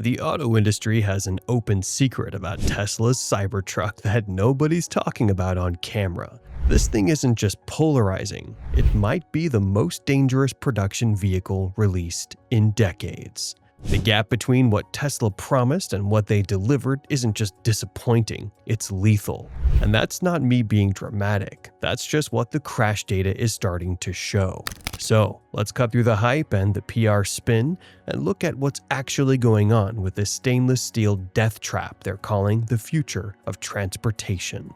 The auto industry has an open secret about Tesla's Cybertruck that nobody's talking about on camera. This thing isn't just polarizing, it might be the most dangerous production vehicle released in decades. The gap between what Tesla promised and what they delivered isn't just disappointing, it's lethal. And that's not me being dramatic, that's just what the crash data is starting to show. So, let's cut through the hype and the PR spin and look at what's actually going on with this stainless steel death trap they're calling the future of transportation.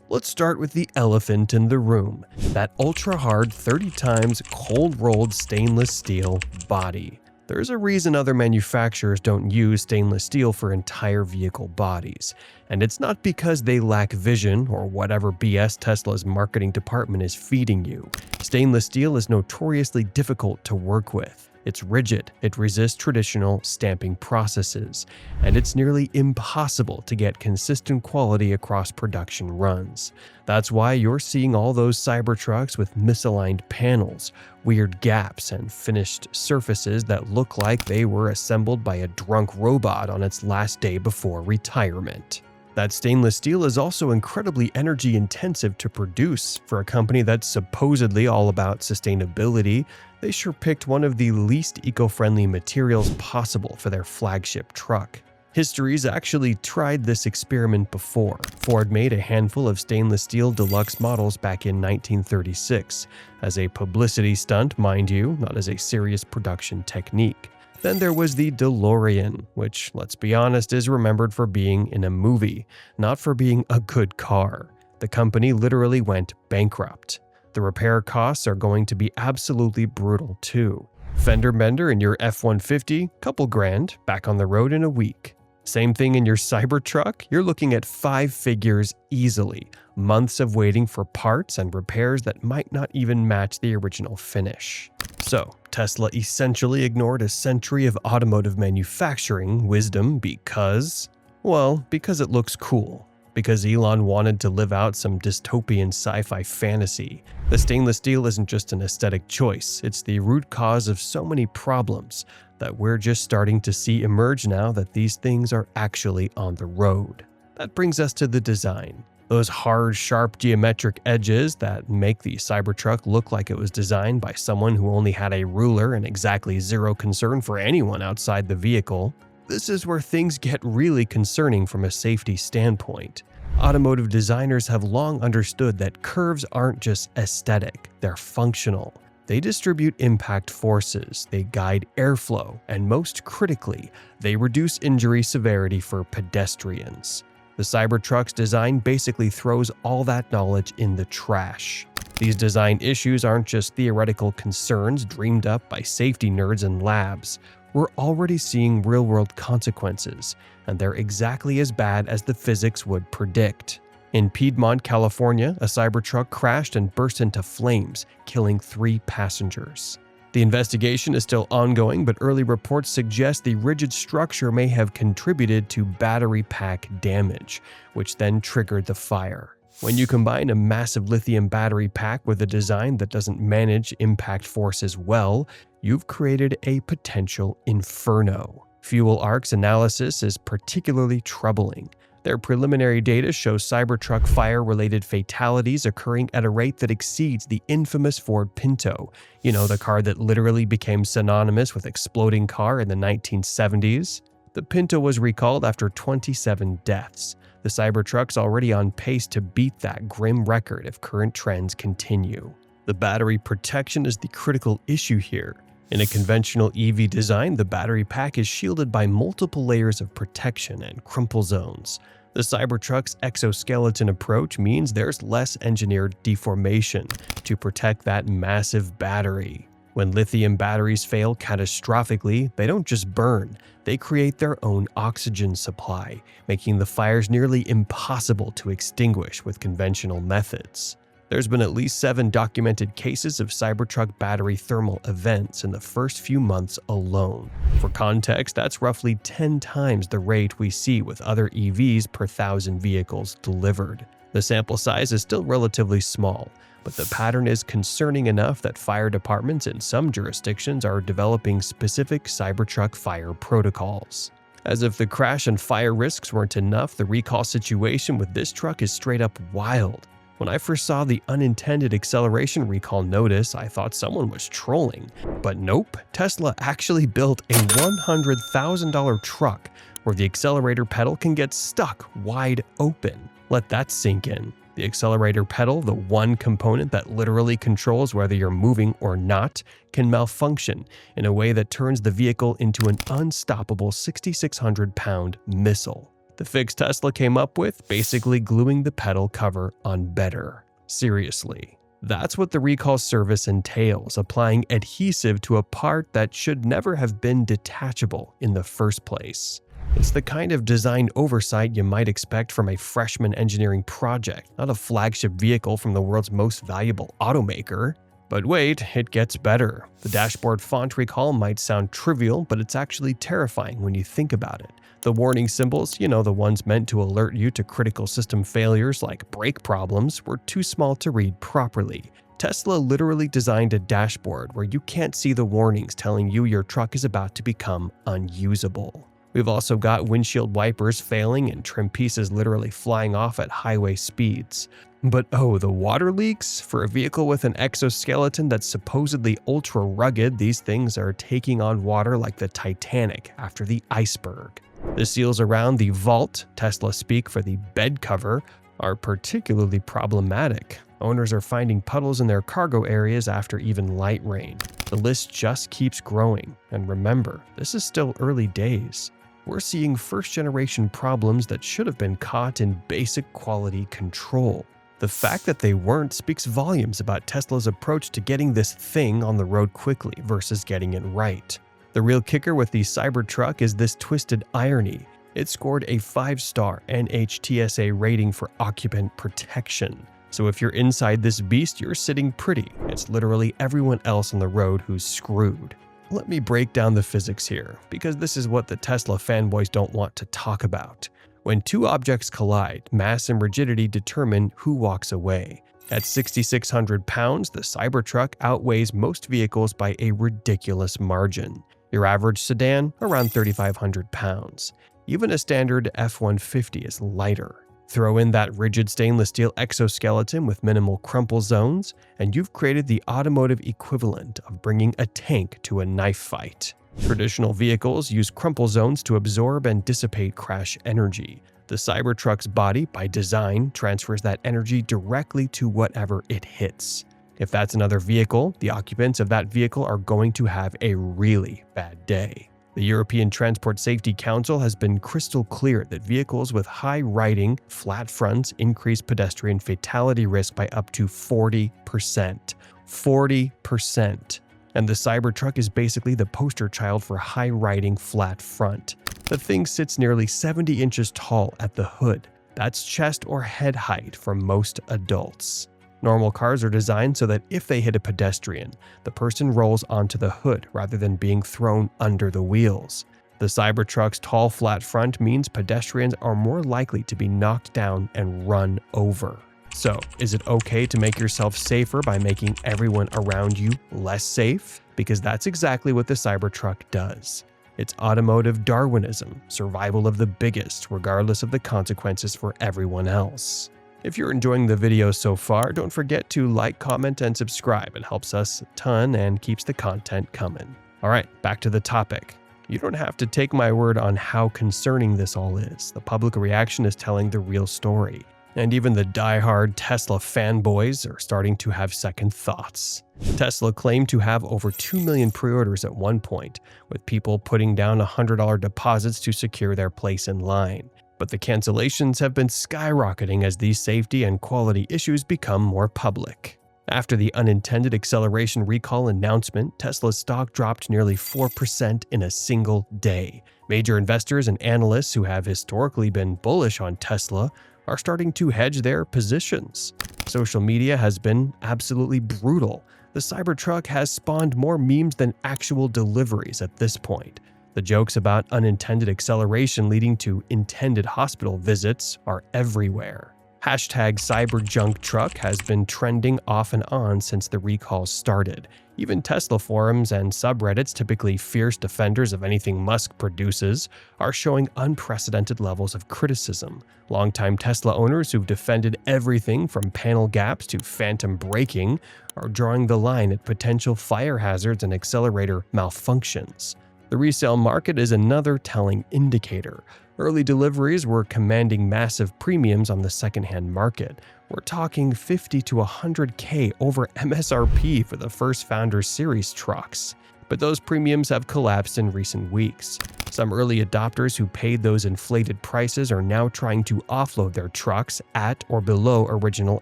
Let's start with the elephant in the room, that ultra-hard 30 times cold-rolled stainless steel body. There's a reason other manufacturers don't use stainless steel for entire vehicle bodies, and it's not because they lack vision or whatever BS Tesla's marketing department is feeding you. Stainless steel is notoriously difficult to work with. It's rigid, it resists traditional stamping processes, and it's nearly impossible to get consistent quality across production runs. That's why you're seeing all those Cybertrucks with misaligned panels, weird gaps, and finished surfaces that look like they were assembled by a drunk robot on its last day before retirement. That stainless steel is also incredibly energy intensive to produce. For a company that's supposedly all about sustainability, they sure picked one of the least eco-friendly materials possible for their flagship truck. History's actually tried this experiment before. Ford made a handful of stainless steel deluxe models back in 1936, as a publicity stunt, mind you, not as a serious production technique. Then there was the DeLorean, which, let's be honest, is remembered for being in a movie, not for being a good car. The company literally went bankrupt. The repair costs are going to be absolutely brutal too. Fender bender in your F-150, couple grand, back on the road in a week. Same thing in your Cybertruck, you're looking at 5 figures easily, months of waiting for parts and repairs that might not even match the original finish. So, Tesla essentially ignored a century of automotive manufacturing wisdom because it looks cool. Because Elon wanted to live out some dystopian sci-fi fantasy. The stainless steel isn't just an aesthetic choice, it's the root cause of so many problems that we're just starting to see emerge now that these things are actually on the road. That brings us to the design. Those hard, sharp geometric edges that make the Cybertruck look like it was designed by someone who only had a ruler and exactly zero concern for anyone outside the vehicle. This is where things get really concerning from a safety standpoint. Automotive designers have long understood that curves aren't just aesthetic, they're functional. They distribute impact forces, they guide airflow, and most critically, they reduce injury severity for pedestrians. The Cybertruck's design basically throws all that knowledge in the trash. These design issues aren't just theoretical concerns dreamed up by safety nerds in labs. We're already seeing real-world consequences, and they're exactly as bad as the physics would predict. In Piedmont, California, a Cybertruck crashed and burst into flames, killing 3 passengers. The investigation is still ongoing, but early reports suggest the rigid structure may have contributed to battery pack damage, which then triggered the fire. When you combine a massive lithium battery pack with a design that doesn't manage impact forces well, you've created a potential inferno. Fuel Arc's analysis is particularly troubling. Their preliminary data shows Cybertruck fire-related fatalities occurring at a rate that exceeds the infamous Ford Pinto, the car that literally became synonymous with exploding car in the 1970s. The Pinto was recalled after 27 deaths. The Cybertruck's already on pace to beat that grim record if current trends continue. The battery protection is the critical issue here. In a conventional EV design, the battery pack is shielded by multiple layers of protection and crumple zones. The Cybertruck's exoskeleton approach means there's less engineered deformation to protect that massive battery. When lithium batteries fail catastrophically, they don't just burn, they create their own oxygen supply, making the fires nearly impossible to extinguish with conventional methods. There's been at least 7 documented cases of Cybertruck battery thermal events in the first few months alone. For context, that's roughly 10 times the rate we see with other EVs per 1,000 vehicles delivered. The sample size is still relatively small, but the pattern is concerning enough that fire departments in some jurisdictions are developing specific Cybertruck fire protocols. As if the crash and fire risks weren't enough, the recall situation with this truck is straight up wild. When I first saw the unintended acceleration recall notice, I thought someone was trolling. But nope, Tesla actually built a $100,000 truck where the accelerator pedal can get stuck wide open. Let that sink in. The accelerator pedal, the one component that literally controls whether you're moving or not, can malfunction in a way that turns the vehicle into an unstoppable 6,600-pound missile. The fix Tesla came up with, basically gluing the pedal cover on better. Seriously. That's what the recall service entails, applying adhesive to a part that should never have been detachable in the first place. It's the kind of design oversight you might expect from a freshman engineering project, not a flagship vehicle from the world's most valuable automaker. But wait, it gets better. The dashboard font recall might sound trivial, but it's actually terrifying when you think about it. The warning symbols, the ones meant to alert you to critical system failures like brake problems, were too small to read properly. Tesla literally designed a dashboard where you can't see the warnings telling you your truck is about to become unusable. We've also got windshield wipers failing and trim pieces literally flying off at highway speeds. But oh, the water leaks? For a vehicle with an exoskeleton that's supposedly ultra rugged, these things are taking on water like the Titanic after the iceberg. The seals around the vault, Tesla speak for the bed cover, are particularly problematic. Owners are finding puddles in their cargo areas after even light rain. The list just keeps growing. And remember, this is still early days. We're seeing first-generation problems that should have been caught in basic quality control. The fact that they weren't speaks volumes about Tesla's approach to getting this thing on the road quickly versus getting it right. The real kicker with the Cybertruck is this twisted irony. It scored a 5-star NHTSA rating for occupant protection. So if you're inside this beast, you're sitting pretty. It's literally everyone else on the road who's screwed. Let me break down the physics here, because this is what the Tesla fanboys don't want to talk about. When two objects collide, mass and rigidity determine who walks away. At 6,600 pounds, the Cybertruck outweighs most vehicles by a ridiculous margin. Your average sedan, around 3,500 pounds. Even a standard F-150 is lighter. Throw in that rigid stainless steel exoskeleton with minimal crumple zones, and you've created the automotive equivalent of bringing a tank to a knife fight. Traditional vehicles use crumple zones to absorb and dissipate crash energy. The Cybertruck's body, by design, transfers that energy directly to whatever it hits. If that's another vehicle, the occupants of that vehicle are going to have a really bad day. The European Transport Safety Council has been crystal clear that vehicles with high riding, flat fronts increase pedestrian fatality risk by up to 40%. 40%. And the Cybertruck is basically the poster child for high riding, flat front. The thing sits nearly 70 inches tall at the hood. That's chest or head height for most adults. Normal cars are designed so that if they hit a pedestrian, the person rolls onto the hood rather than being thrown under the wheels. The Cybertruck's tall, flat front means pedestrians are more likely to be knocked down and run over. So, is it okay to make yourself safer by making everyone around you less safe? Because that's exactly what the Cybertruck does. It's automotive Darwinism, survival of the biggest, regardless of the consequences for everyone else. If you're enjoying the video so far, don't forget to like, comment, and subscribe. It helps us a ton and keeps the content coming. Alright, back to the topic. You don't have to take my word on how concerning this all is. The public reaction is telling the real story. And even the die-hard Tesla fanboys are starting to have second thoughts. Tesla claimed to have over 2 million pre-orders at one point, with people putting down $100 deposits to secure their place in line. But the cancellations have been skyrocketing as these safety and quality issues become more public. After the unintended acceleration recall announcement, Tesla's stock dropped nearly 4% in a single day. Major investors and analysts who have historically been bullish on Tesla are starting to hedge their positions. Social media has been absolutely brutal. The Cybertruck has spawned more memes than actual deliveries at this point. The jokes about unintended acceleration leading to intended hospital visits are everywhere. #CyberjunkTruck has been trending off and on since the recall started. Even Tesla forums and subreddits, typically fierce defenders of anything Musk produces, are showing unprecedented levels of criticism. Longtime Tesla owners who've defended everything from panel gaps to phantom braking are drawing the line at potential fire hazards and accelerator malfunctions. The resale market is another telling indicator. Early deliveries were commanding massive premiums on the secondhand market. We're talking $50 to $100K over MSRP for the first Founder Series trucks. But those premiums have collapsed in recent weeks. Some early adopters who paid those inflated prices are now trying to offload their trucks at or below original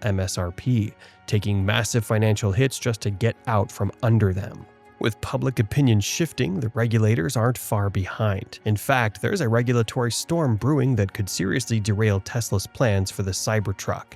MSRP, taking massive financial hits just to get out from under them. With public opinion shifting, the regulators aren't far behind. In fact, there's a regulatory storm brewing that could seriously derail Tesla's plans for the Cybertruck.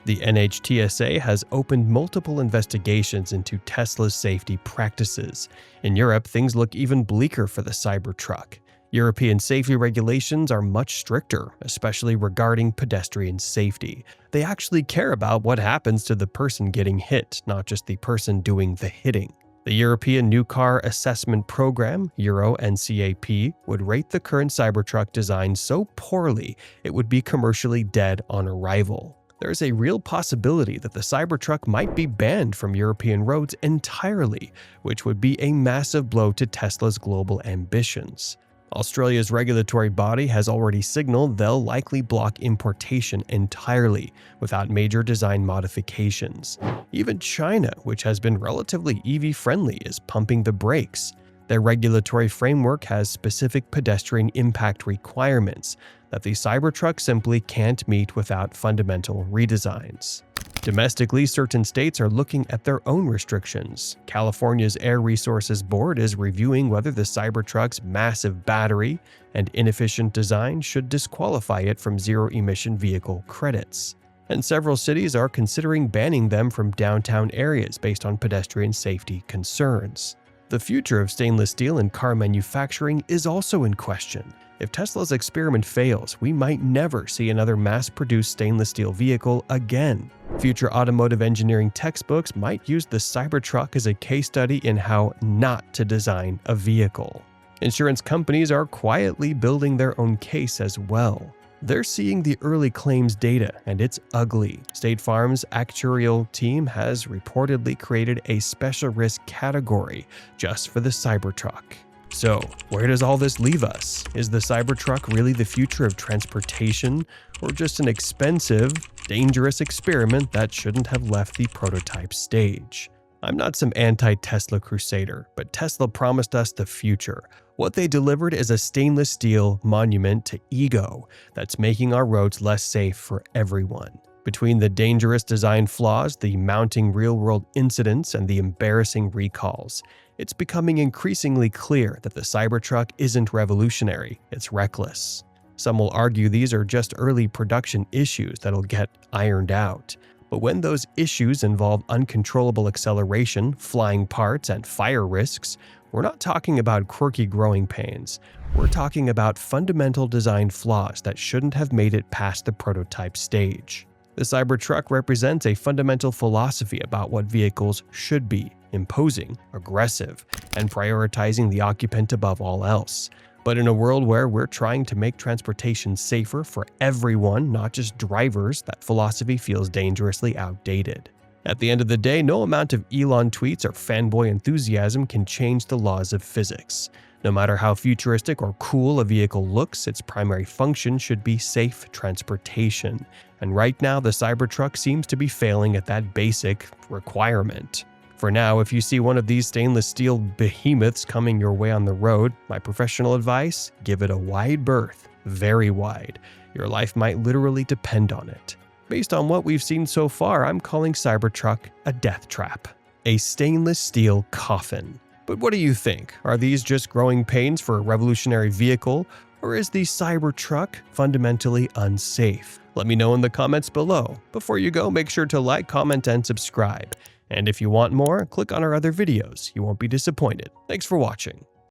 The NHTSA has opened multiple investigations into Tesla's safety practices. In Europe, things look even bleaker for the Cybertruck. European safety regulations are much stricter, especially regarding pedestrian safety. They actually care about what happens to the person getting hit, not just the person doing the hitting. The European New Car Assessment Program, Euro NCAP, would rate the current Cybertruck design so poorly it would be commercially dead on arrival. There's a real possibility that the Cybertruck might be banned from European roads entirely, which would be a massive blow to Tesla's global ambitions. Australia's regulatory body has already signaled they'll likely block importation entirely, without major design modifications. Even China, which has been relatively EV-friendly, is pumping the brakes. Their regulatory framework has specific pedestrian impact requirements that the Cybertruck simply can't meet without fundamental redesigns. Domestically, certain states are looking at their own restrictions. California's Air Resources Board is reviewing whether the Cybertruck's massive battery and inefficient design should disqualify it from zero-emission vehicle credits. And several cities are considering banning them from downtown areas based on pedestrian safety concerns. The future of stainless steel in car manufacturing is also in question. If Tesla's experiment fails, we might never see another mass-produced stainless steel vehicle again. Future automotive engineering textbooks might use the Cybertruck as a case study in how not to design a vehicle. Insurance companies are quietly building their own case as well. They're seeing the early claims data, and it's ugly. State Farm's actuarial team has reportedly created a special risk category just for the Cybertruck. So, where does all this leave us? Is the Cybertruck really the future of transportation, or just an expensive, dangerous experiment that shouldn't have left the prototype stage? I'm not some anti-Tesla crusader, but Tesla promised us the future. What they delivered is a stainless steel monument to ego that's making our roads less safe for everyone. Between the dangerous design flaws, the mounting real-world incidents, and the embarrassing recalls, it's becoming increasingly clear that the Cybertruck isn't revolutionary, it's reckless. Some will argue these are just early production issues that'll get ironed out. But when those issues involve uncontrollable acceleration, flying parts, and fire risks, we're not talking about quirky growing pains. We're talking about fundamental design flaws that shouldn't have made it past the prototype stage. The Cybertruck represents a fundamental philosophy about what vehicles should be: imposing, aggressive, and prioritizing the occupant above all else. But in a world where we're trying to make transportation safer for everyone, not just drivers, that philosophy feels dangerously outdated. At the end of the day, no amount of Elon tweets or fanboy enthusiasm can change the laws of physics. No matter how futuristic or cool a vehicle looks, its primary function should be safe transportation. And right now, the Cybertruck seems to be failing at that basic requirement. For now, if you see one of these stainless steel behemoths coming your way on the road, my professional advice: give it a wide berth, very wide. Your life might literally depend on it. Based on what we've seen so far, I'm calling Cybertruck a death trap, a stainless steel coffin. But what do you think? Are these just growing pains for a revolutionary vehicle, or is the Cybertruck fundamentally unsafe? Let me know in the comments below. Before you go, make sure to like, comment, and subscribe. And if you want more, click on our other videos. You won't be disappointed. Thanks for watching.